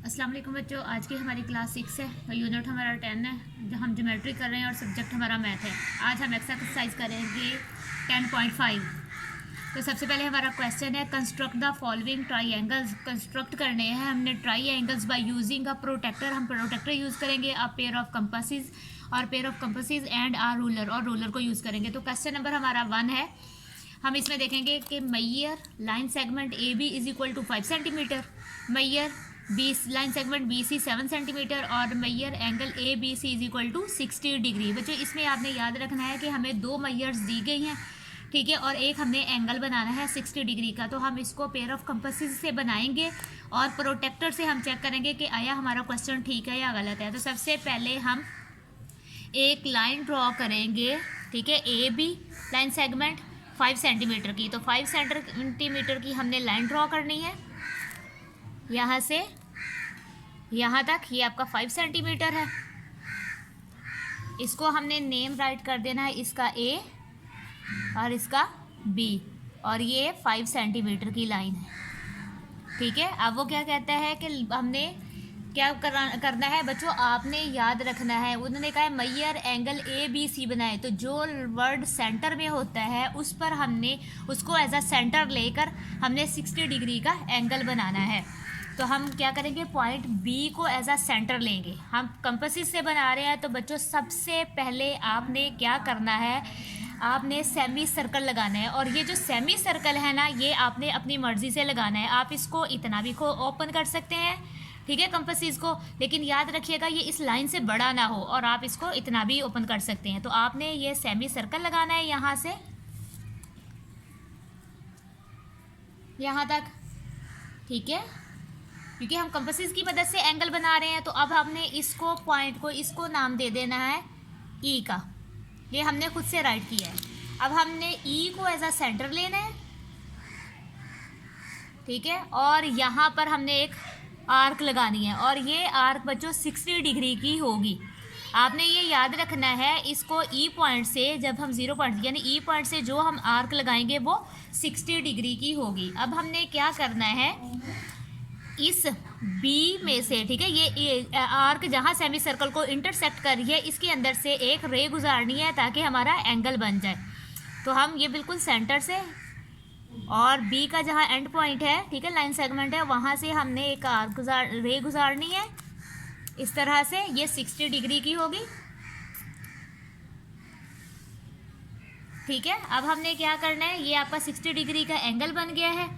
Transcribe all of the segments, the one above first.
अस्सलाम वालेकुम बच्चों, आज की हमारी क्लास 6 है और यूनिट हमारा 10 है। जो हम ज्योमेट्री कर रहे हैं और सब्जेक्ट हमारा मैथ है। आज हम एक्सरसाइज करेंगे 10.5। तो सबसे पहले हमारा क्वेश्चन है construct the following try construct करने हैं हमने triangles by using a protractor. हम प्रोटेक्टर यूज़ करेंगे, अ पेयर ऑफ कंपासेस और pair of compasses and a ruler, और रूलर को यूज़ करेंगे। तो क्वेश्चन नंबर हमारा 1 है। हम इसमें देखेंगे कि मैयर line segment A B is equal to 5 centimetre, मैयर B line segment B C 7 centimetre और मैयर angle A B C is equal to 60 degree. बच्चों इसमें आपने याद रखना है कि हमें दो मैयर्स दी गई हैं, ठीक है, और एक हमने एंगल बनाना है 60 डिग्री का। तो हम इसको पेयर ऑफ कंपासेस से बनाएंगे और प्रोटेक्टर से हम चेक करेंगे कि आया हमारा क्वेश्चन ठीक है या गलत है। तो सबसे पहले हम एक लाइन ड्रॉ करेंगे, ठीक है, A B line segment 5 centimetre की। तो 5 सेंटीमीटर की हमने लाइन ड्रॉ करनी है यहाँ से यहाँ तक। ये आपका 5 सेंटीमीटर है। इसको हमने नेम राइट कर देना है, इसका ए और इसका बी, और ये 5 सेंटीमीटर की लाइन है, ठीक है। अब वो क्या कहता है कि हमने क्या करना है बच्चों, आपने याद रखना है, उन्होंने कहा है मैयर एंगल ए बी सी बनाए। तो जो वर्ड सेंटर में होता है उस पर हमने उसको एज अ सेंटर लेकर हमने 60 डिग्री का एंगल बनाना है। तो हम क्या करेंगे, पॉइंट बी को एज अ सेंटर लेंगे। हम कंपासेस से बना रहे हैं, तो बच्चों सबसे पहले आपने क्या करना है, आपने सेमी सर्कल लगाना है। और ये जो सेमी सर्कल है ना, ये आपने अपनी मर्जी से लगाना है। आप इसको इतना भी ओपन कर सकते हैं, ठीक है, कंपासेस को, लेकिन याद रखिएगा ये इस लाइन से बड़ा ना हो, और आप इसको इतना भी ओपन कर सकते हैं। तो आपने ये सेमी सर्कल लगाना है यहाँ से यहाँ तक, ठीक है, क्योंकि हम कंपासेस की मदद से एंगल बना रहे हैं। तो अब हमने इसको पॉइंट को इसको नाम दे देना है ई का। ये हमने खुद से राइट किया है। अब हमने ई को एज अ सेंटर लेना है, ठीक है, और यहाँ पर हमने एक आर्क लगानी है, और ये आर्क बच्चों 60 डिग्री की होगी। आपने ये याद रखना है, इसको ई पॉइंट से, जब हम 0 पॉइंट यानी ई पॉइंट से जो हम आर्क लगाएंगे वो 60 डिग्री की होगी। अब हमने क्या करना है, इस बी में से, ठीक है, ये आर्क जहाँ सेमी सर्कल को इंटरसेक्ट कर रही है, इसके अंदर से एक रे गुजारनी है ताकि हमारा एंगल बन जाए। तो हम ये बिल्कुल सेंटर से, और बी का जहाँ एंड पॉइंट है, ठीक है, लाइन सेगमेंट है, वहाँ से हमने एक आर्क रे गुजारनी है इस तरह से। ये 60 डिग्री की होगी, ठीक है। अब हमने क्या करना है, ये आपका 60 डिग्री का एंगल बन गया है।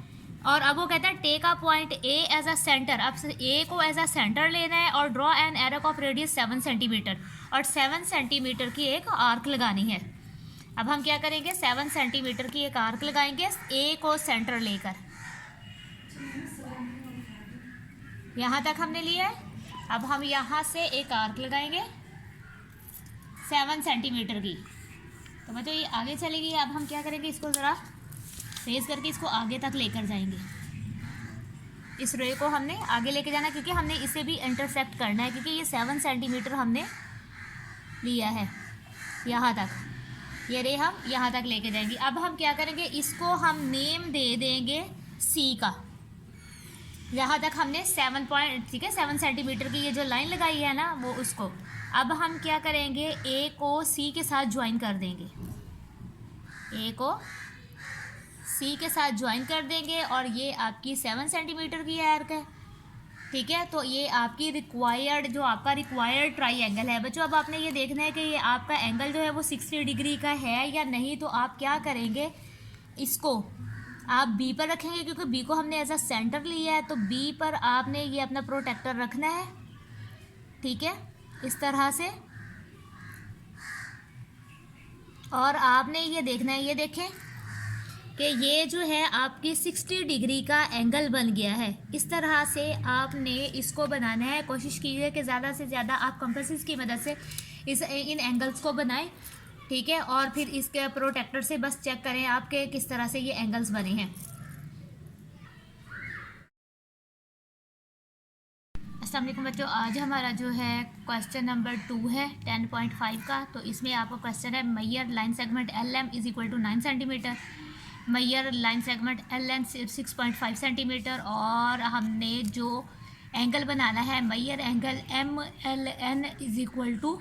और अब वो कहता है take a point A as a centre. अब ए को एज अ सेंटर लेना है और draw an arc of radius 7 centimetre, और 7 सेंटीमीटर की एक आर्क लगानी है। अब हम क्या करेंगे, 7 सेंटीमीटर की एक आर्क लगाएंगे ए को सेंटर लेकर। यहाँ तक हमने लिया है। अब हम यहाँ से एक आर्क लगाएंगे 7 सेंटीमीटर की। तो बच्चों ये आगे चलेगी। अब हम क्या करेंगे, इसको ज़रा रेज करके इसको आगे तक लेकर जाएंगे। इस रे को हमने आगे लेके जाना है, क्योंकि हमने इसे भी इंटरसेक्ट करना है, क्योंकि ये 7 सेंटीमीटर हमने लिया है यहाँ तक। ये रे हम यहाँ तक लेके जाएंगे। अब हम क्या करेंगे, इसको हम नेम दे देंगे सी का। यहाँ तक हमने 7 पॉइंट, ठीक है, 7 सेंटीमीटर की ये जो लाइन लगाई है ना, वो उसको। अब हम क्या करेंगे, ए को सी के साथ ज्वाइन कर देंगे, ए को सी के साथ ज्वाइन कर देंगे, और ये आपकी 7 सेंटीमीटर की आर्क है, ठीक है। तो ये आपकी रिक्वायर्ड, जो आपका रिक्वायर्ड ट्राई एंगल है बच्चों। अब आपने ये देखना है कि ये आपका एंगल जो है वो 60 डिग्री का है या नहीं। तो आप क्या करेंगे, इसको आप बी पर रखेंगे, क्योंकि बी को हमने एज अ सेंटर लिया है। तो बी पर आपने ये अपना प्रोटेक्टर रखना है, ठीक है, इस तरह से। और आपने ये देखना है, ये देखें कि ये जो है आपकी 60 डिग्री का एंगल बन गया है। इस तरह से आपने इसको बनाना है। कोशिश कीजिए कि ज़्यादा से ज़्यादा आप कंपासेस की मदद से इन एंगल्स को बनाएं, ठीक है, और फिर इसके प्रोटेक्टर से बस चेक करें आपके किस तरह से ये एंगल्स बने हैं। अस्सलाम वालेकुम बच्चों, आज हमारा जो है क्वेश्चन नंबर 2 है 10.5 का। तो इसमें आपका क्वेश्चन है मैयर line segment L M is equal to 9 centimetre, मैयर line segment L N 6.5 centimetre, और हमने जो एंगल बनाना है, मैयर angle MLN is equal to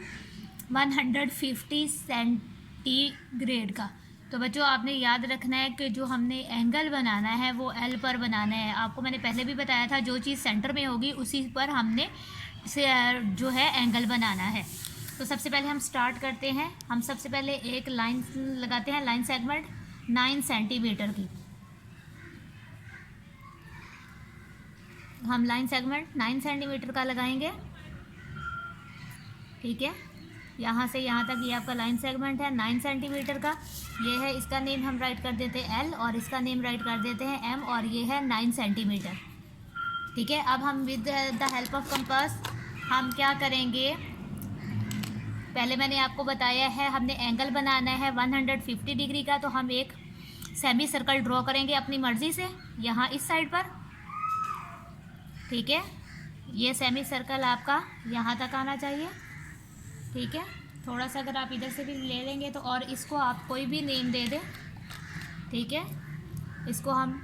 150 centigrade का। तो बच्चों आपने याद रखना है कि जो हमने एंगल बनाना है वो L पर बनाना है। आपको मैंने पहले भी बताया था, जो चीज़ सेंटर में होगी उसी पर हमने से जो है एंगल बनाना है। तो सबसे पहले हम स्टार्ट करते हैं। हम सबसे पहले एक लाइन लगाते हैं, लाइन सेगमेंट 9 सेंटीमीटर की। हम लाइन सेगमेंट 9 सेंटीमीटर का लगाएंगे, ठीक है। यहाँ से यहाँ तक ये आपका लाइन सेगमेंट है 9 सेंटीमीटर का। ये है, इसका नेम हम राइट कर देते हैं L और इसका नेम राइट कर देते हैं M और ये है 9 सेंटीमीटर, ठीक है। अब हम with the help of compass हम क्या करेंगे, पहले मैंने आपको बताया है हमने एंगल बनाना है 150 डिग्री का। तो हम एक सेमी सर्कल ड्रॉ करेंगे अपनी मर्ज़ी से यहाँ इस साइड पर, ठीक है। ये सेमी सर्कल आपका यहाँ तक आना चाहिए, ठीक है। थोड़ा सा अगर आप इधर से भी ले लेंगे तो, और इसको आप कोई भी नेम दे दें, ठीक है। इसको हम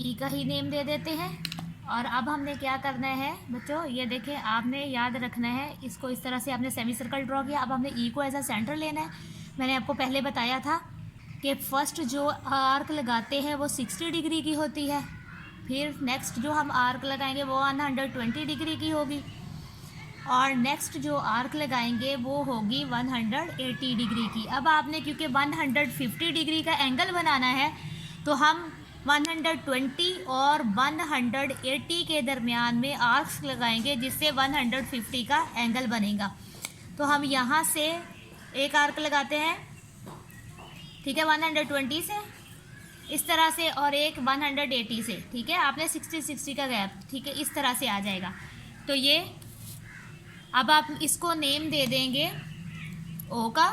E का ही नेम दे देते हैं। और अब हमने क्या करना है बच्चों, ये देखें, आपने याद रखना है, इसको इस तरह से आपने सेमी सर्कल ड्रॉ किया। अब हमने E को एज अ सेंटर लेना है। मैंने आपको पहले बताया था कि फर्स्ट जो आर्क लगाते हैं वो 60 डिग्री की होती है, फिर नेक्स्ट जो हम आर्क लगाएंगे वो 120 डिग्री की होगी, और नेक्स्ट जो आर्क लगाएंगे वो होगी 180 डिग्री की। अब आपने क्योंकि 150 डिग्री का एंगल बनाना है तो हम 120 और 180 के दरमियान में आर्क्स लगाएंगे, जिससे 150 का एंगल बनेगा। तो हम यहाँ से एक आर्क लगाते हैं, ठीक है, 120 से इस तरह से, और एक 180 से, ठीक है। आपने 60 का गैप, ठीक है, इस तरह से आ जाएगा। तो ये अब आप इसको नेम दे देंगे O का,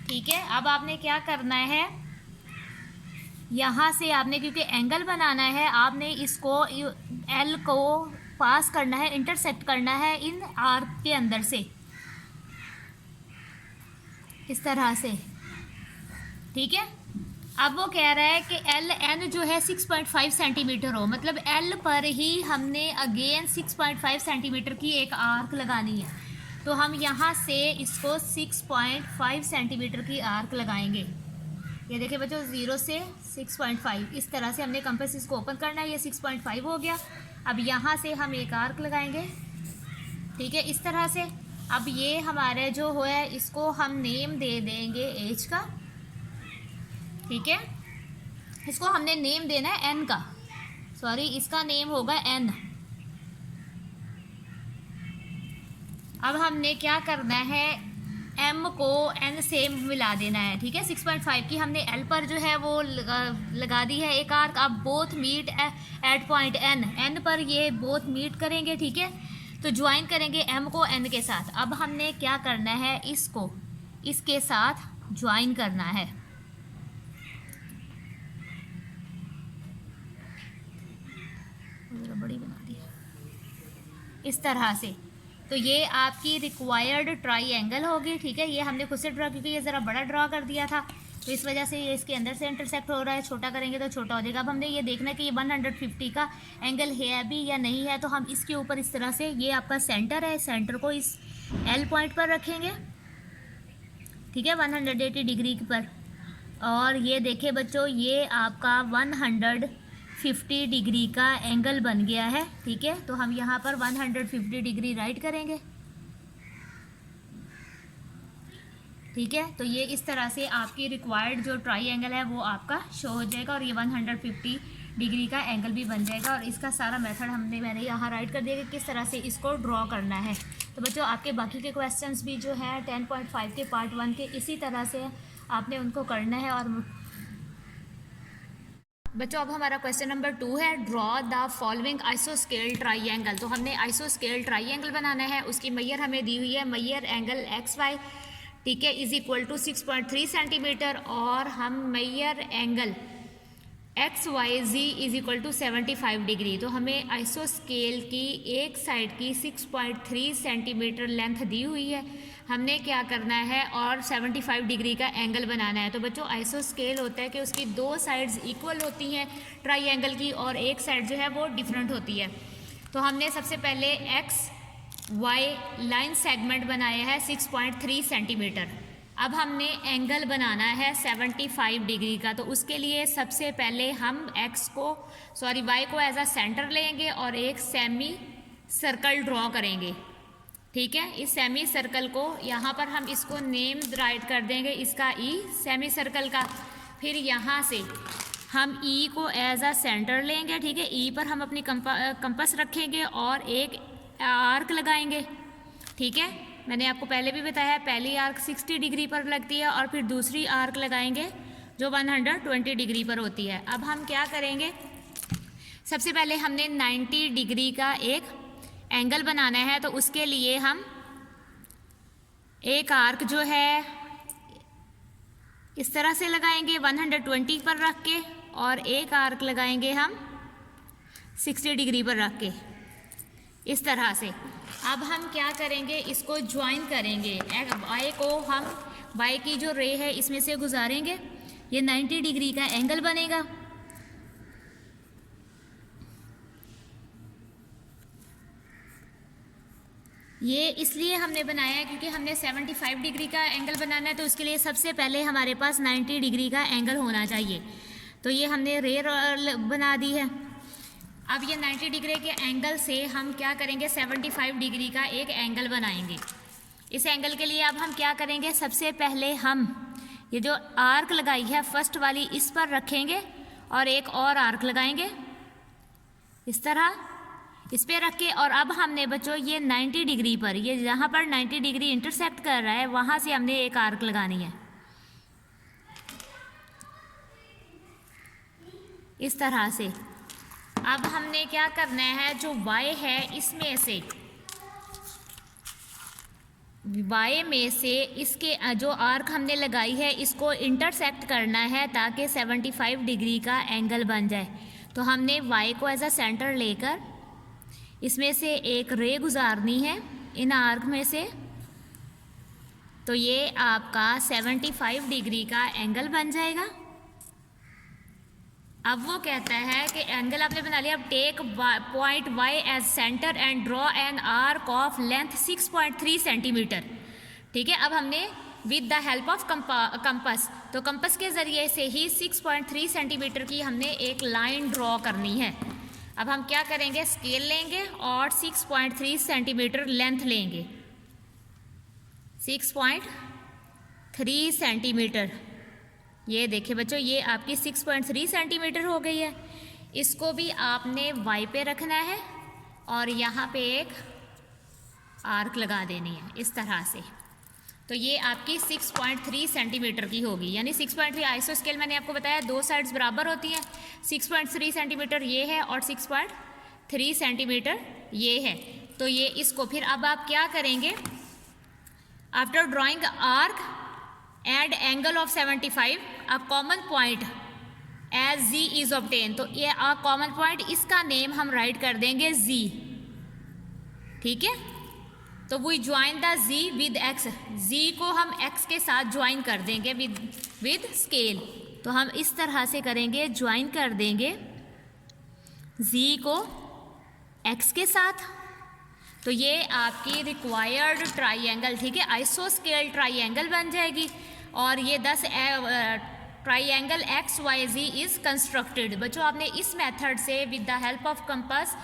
ठीक है। अब आपने क्या करना है, यहाँ से आपने क्योंकि एंगल बनाना है, आपने इसको L को पास करना है, इंटरसेक्ट करना है इन आर्क के अंदर से, इस तरह से, ठीक है। अब वो कह रहा है कि LN जो है 6.5 सेंटीमीटर हो, मतलब L पर ही हमने अगेन 6.5 सेंटीमीटर की एक आर्क लगानी है। तो हम यहाँ से इसको 6.5 सेंटीमीटर की आर्क लगाएंगे। ये देखिए बच्चों, 0 से 6.5 इस तरह से हमने कंपास इसको ओपन करना है। ये 6.5 हो गया। अब यहाँ से हम एक आर्क लगाएंगे, ठीक है, इस तरह से। अब ये हमारे जो है इसको हम नेम दे देंगे H का, ठीक है। इसको हमने नेम देना है N का, सॉरी, इसका नेम होगा N। अब हमने क्या करना है, M को N से मिला देना है, ठीक है। 6.5 की हमने L पर जो है वो लगा दी है एक आर्क। अब both meet at point N पर ये बोथ मीट करेंगे, ठीक है। तो ज्वाइन करेंगे M को N के साथ। अब हमने क्या करना है, इसको इसके साथ ज्वाइन करना है, बड़ी बना दी इस तरह से। तो ये आपकी रिक्वायर्ड ट्राईएंगल होगी, ठीक है। ये हमने खुद से ड्रॉ, क्योंकि ये ज़रा बड़ा ड्रॉ कर दिया था तो इस वजह से ये इसके अंदर से इंटरसेक्ट हो रहा है। छोटा करेंगे तो छोटा हो जाएगा। अब हमने ये देखना है कि ये 150 का एंगल है भी या नहीं है। तो हम इसके ऊपर इस तरह से, ये आपका सेंटर है, सेंटर को इस L पॉइंट पर रखेंगे, ठीक है, 180 डिग्री पर। और ये देखिए बच्चों, ये आपका 150 डिग्री का एंगल बन गया है, ठीक है। तो हम यहाँ पर 150 डिग्री राइट करेंगे, ठीक है। तो ये इस तरह से आपकी रिक्वायर्ड जो ट्राईएंगल है वो आपका शो हो जाएगा, और ये 150 डिग्री का एंगल भी बन जाएगा। और इसका सारा मेथड मैंने यहाँ राइट कर दिया कि किस तरह से इसको ड्रॉ करना है। तो बच्चों आपके बाकी के क्वेश्चंस भी जो हैं 10.5 के पार्ट 1 के इसी तरह से आपने उनको करना है। और बच्चों अब हमारा क्वेश्चन नंबर 2 है, ड्रॉ द फॉलोइंग आइसोस्केल ट्राईएंगल। तो हमने आइसोस्केल ट्राईएंगल बनाना है। उसकी मैयर हमें दी हुई है, मैयर एंगल XY, ठीक है, इज इक्वल टू 6.3 सेंटीमीटर। और हम मैयर angle X Y Z is equal to 75 degree. तो हमें आइसो स्केल की एक साइड की 6.3 सेंटीमीटर लेंथ दी हुई है, हमने क्या करना है और 75 डिग्री का एंगल बनाना है। तो बच्चों आइसो स्केल होता है कि उसकी दो साइड्स इक्वल होती हैं ट्राइएंगल की और एक साइड जो है वो डिफरेंट होती है। तो हमने सबसे पहले एक्स वाई लाइन सेगमेंट बनाया है 6.3 सेंटीमीटर। अब हमने एंगल बनाना है 75 डिग्री का। तो उसके लिए सबसे पहले हम वाई को एज अ सेंटर लेंगे और एक सेमी सर्कल ड्रॉ करेंगे। ठीक है, इस सेमी सर्कल को यहाँ पर हम इसको नेम राइट कर देंगे, इसका ई सेमी सर्कल का। फिर यहाँ से हम ई को एज अ सेंटर लेंगे। ठीक है, ई पर हम अपनी कंपास रखेंगे और एक आर्क लगाएंगे। ठीक है, मैंने आपको पहले भी बताया, पहली आर्क 60 डिग्री पर लगती है और फिर दूसरी आर्क लगाएंगे जो 120 डिग्री पर होती है। अब हम क्या करेंगे, सबसे पहले हमने 90 डिग्री का एक एंगल बनाना है। तो उसके लिए हम एक आर्क जो है इस तरह से लगाएंगे 120 पर रख के, और एक आर्क लगाएंगे हम 60 डिग्री पर रख के, इस तरह से। अब हम क्या करेंगे, इसको ज्वाइन करेंगे। वाई को हम वाई की जो रे है इसमें से गुजारेंगे, ये 90 डिग्री का एंगल बनेगा। ये इसलिए हमने बनाया है क्योंकि हमने 75 डिग्री का एंगल बनाना है, तो उसके लिए सबसे पहले हमारे पास 90 डिग्री का एंगल होना चाहिए। तो ये हमने रे बना दी है। अब ये 90 डिग्री के एंगल से हम क्या करेंगे, 75 डिग्री का एक एंगल बनाएंगे। इस एंगल के लिए अब हम क्या करेंगे, सबसे पहले हम ये जो आर्क लगाई है फर्स्ट वाली इस पर रखेंगे और एक और आर्क लगाएंगे इस तरह, इस पे रख के। और अब हमने बच्चों ये 90 डिग्री पर, ये जहाँ पर 90 डिग्री इंटरसेक्ट कर रहा है वहाँ से हमने एक आर्क लगानी है इस तरह से। अब हमने क्या करना है, जो वाई है इसमें से, वाई में से इसके जो आर्क हमने लगाई है इसको इंटरसेक्ट करना है ताकि 75 डिग्री का एंगल बन जाए। तो हमने वाई को एज अ सेंटर लेकर इसमें से एक रे गुजारनी है इन आर्क में से। तो ये आपका 75 डिग्री का एंगल बन जाएगा। अब वो कहता है कि एंगल आपने बना लिया, अब take point Y as centre and draw an arc of length 6.3 centimetre. ठीक है, अब हमने with the help of compass, तो कंपास के ज़रिए से ही 6.3 सेंटीमीटर की हमने एक लाइन ड्रॉ करनी है। अब हम क्या करेंगे, स्केल लेंगे और 6.3 सेंटीमीटर लेंथ लेंगे, 6.3 सेंटीमीटर। ये देखिए बच्चों, ये आपकी 6.3 सेंटीमीटर हो गई है। इसको भी आपने वाई पे रखना है और यहाँ पे एक आर्क लगा देनी है इस तरह से। तो ये आपकी 6.3 सेंटीमीटर की होगी, यानी 6.3 आइसो स्केल मैंने आपको बताया दो साइड्स बराबर होती हैं। 6.3 सेंटीमीटर ये है और 6.3 सेंटीमीटर ये है। तो ये इसको फिर अब आप क्या करेंगे, after drawing arc and angle of 75 a common point as Z is obtain. तो ये अ कॉमन पॉइंट, इसका नेम हम राइट कर देंगे जी। ठीक है, तो we join the Z with X, Z को हम एक्स के साथ ज्वाइन कर देंगे विद स्केल। तो हम इस तरह से करेंगे, ज्वाइन कर देंगे जी को एक्स के साथ। तो ये आपकी रिक्वायर्ड ट्राइएंगल, ठीक है, आइसो स्केल ट्राइएंगल बन जाएगी। और ये 10 triangle X Y Z is constructed. बच्चों आपने इस मेथड से with the help of compass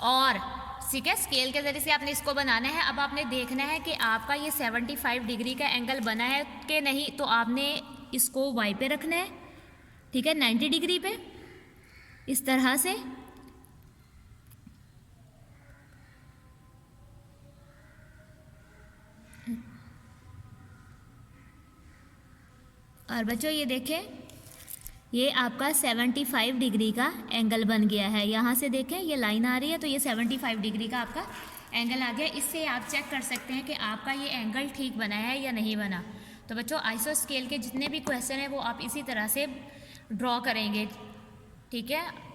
और ठीक है स्केल के ज़रिए से आपने इसको बनाना है। अब आपने देखना है कि आपका ये 75 डिग्री का एंगल बना है कि नहीं। तो आपने इसको वाई पे रखना है, ठीक है, 90 डिग्री पे इस तरह से। और बच्चों ये देखें, ये आपका 75 डिग्री का एंगल बन गया है। यहाँ से देखें ये लाइन आ रही है, तो ये 75 डिग्री का आपका एंगल आ गया। इससे आप चेक कर सकते हैं कि आपका ये एंगल ठीक बना है या नहीं बना। तो बच्चों आइसो स्केल के जितने भी क्वेश्चन हैं वो आप इसी तरह से ड्रॉ करेंगे। ठीक है।